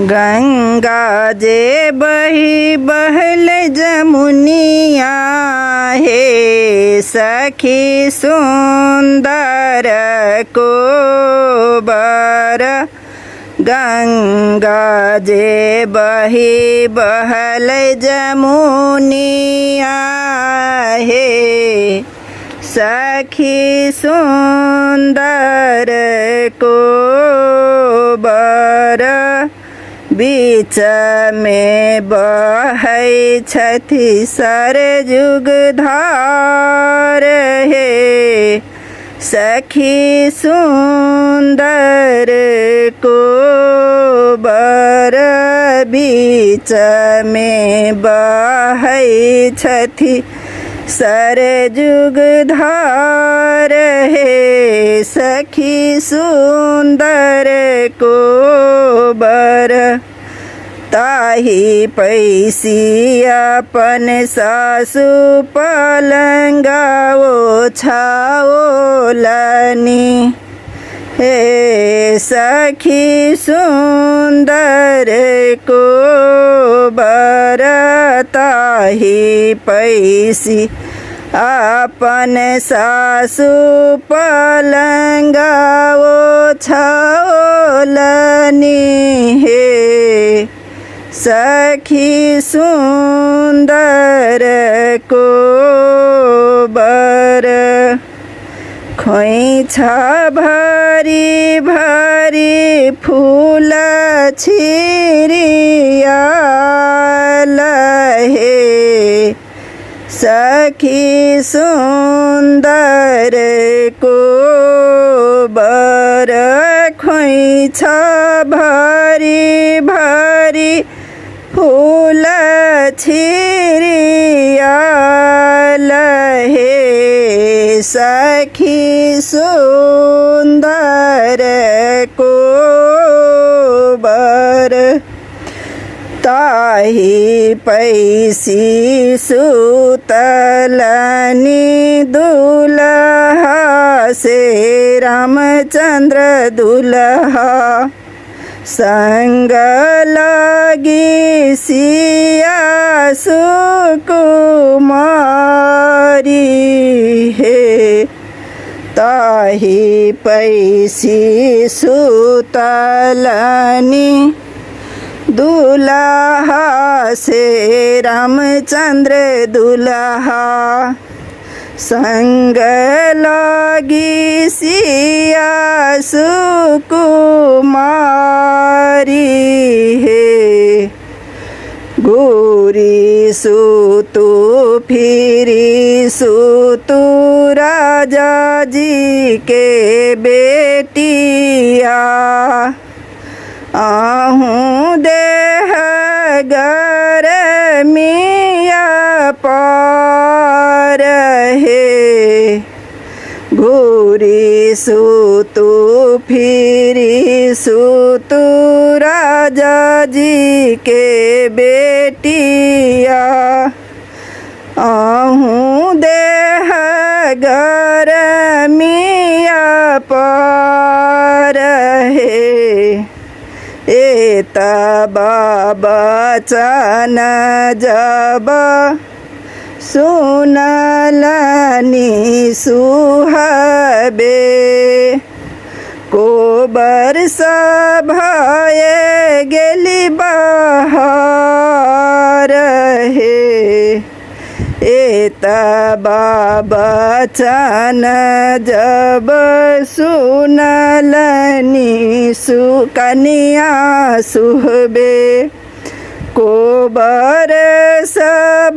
गंगा जे बही बहल जमुनिया हे सखी सुंदर को बर। गंगा जे बही बहल जमुनिया हे सखी सुंदर को बर। बीच में बहै छथि सरजुग धार हे सखी सुंदर को बर। बीच में बहै छथि सरजुग धार हे सखी सुंदर को बर। ताही पैसी अपन सासु पलंगा ओछाओलनी हे सखी सुंदर को बर। ताही पैसी अपन सासु पलंगा ओछाओलनी हे सखी सुंदर को बर। खोइछा भरी भरी फूल छिरियाल हे सखी सुंदर को बर। खोइछा भरी भरी फूल छिरियाल हे सखी सुंदर को बर। ताही पैसी सुतलनी दुल्हा से रामचंद्र दुल्हा संग लागी सिया सुकुमारी हे। ताही पैसी सुतलनी दुल्हा से रामचंद्र दुल्हा संग लागी सिया सुकुमारी हे। गोरी सुतु फिरी सुतु राजा जी के बेटिया आहूँ देह गरमिया पार हे। घूरी सुतु फिरी सुतु राजा जी के बेटिया आहूँ देह गरमिया पार हे। एता बाबा चन जब सुनलनी सुहबे को बरस भये गेली बहार हे। एता बाबा चन जब सुनलनी सुकन्या सुहबे को बरस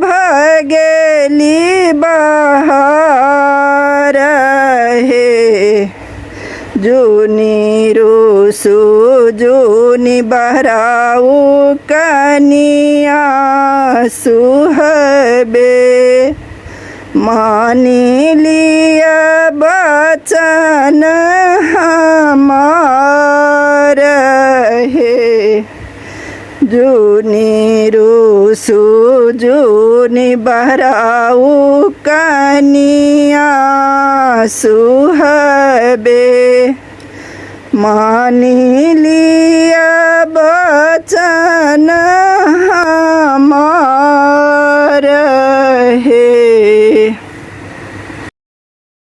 भगेली बहार हे। जूनी रूसु जूनी बहराऊ कनिया सुहबे मानी लिया बचन हमार हे। जूनी रूसु जूनी बहराऊ कनिया सुहबे मानी लिया बचन रहे।